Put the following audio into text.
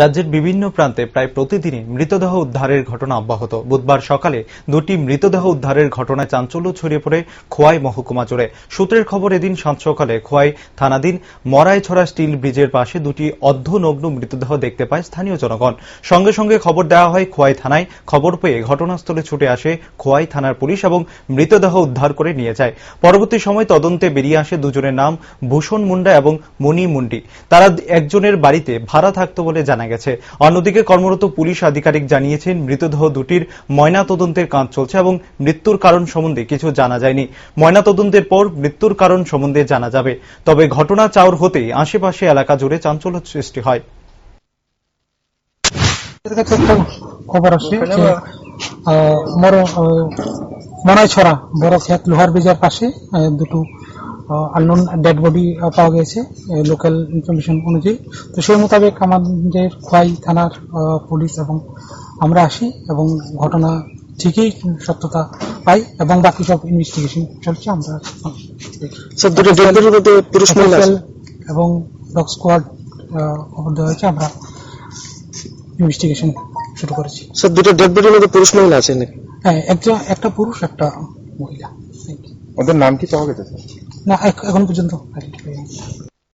রাজ্যের বিভিন্ন প্রান্তে প্রায় প্রতিদিনই মৃতদেহ উদ্ধারের ঘটনা অব্যাহত। বুধবার সকালে দুটি মৃতদেহ উদ্ধারের ঘটনায় চাঞ্চল্য ছড়িয়ে পড়ে খোয়াই মহকুমা জুড়ে। সূত্রের খবর, এদিন সাত সকালে খোয়াই থানাধীন মরাইছড়া স্টিল ব্রিজের পাশে দুটি অর্ধনগ্ন মৃতদেহ দেখতে পায় স্থানীয় জনগণ। সঙ্গে সঙ্গে খবর দেওয়া হয় খোয়াই থানায়। খবর পেয়ে ঘটনাস্থলে ছুটে আসে খোয়াই থানার পুলিশ এবং মৃতদেহ উদ্ধার করে নিয়ে যায়। পরবর্তী সময় তদন্তে বেরিয়ে আসে দুজনের নাম ভূষণ মুন্ডা এবং মণি মুন্ডি। তারা একজনের বাড়িতে ভাড়া থাকতো বলে জানা গেছে। অন্যদিকে কর্মরত পুলিশ আধিকারিক জানিয়েছেন, মৃতদেহ দুটির ময়না তদন্তের কাজ চলছে এবং মৃত্যুর কারণ সম্বন্ধে কিছু জানা যায়নি। ময়না তদন্তের পর মৃত্যুর কারণ সম্বন্ধে জানা যাবে। তবে ঘটনা চাউর হতেই আশেপাশে এলাকা জুড়ে চাঞ্চল্য সৃষ্টি হয়। খবর আসে মরাইছড়া বড় ক্ষেত লোহার ব্রিজের পাশে দুটো আননোন ডেড বডি পাওয়া গেছে লোকাল ইনফরমেশন অনুযায়ী। তো সেই মোতাবেক আমাদের খোয়াই থানার পুলিশ এবং আমরা আসি এবং ঘটনা ঠিকই সত্যতা পাই এবং বাকি সব ইনভেস্টিগেশন চলছে। আমরা এবং ডগ স্কোয়াড খবর দেওয়া হয়েছে, আমরা ইনভেস্টিগেশন শুরু করেছি। স্যার, দুটো ডেড বডির মধ্যে পুরুষ মহিলা আছে নাকি? হ্যাঁ, একটা পুরুষ একটা মহিলা। ওদের নাম কি পাওয়া গেছে? না, এখন পর্যন্ত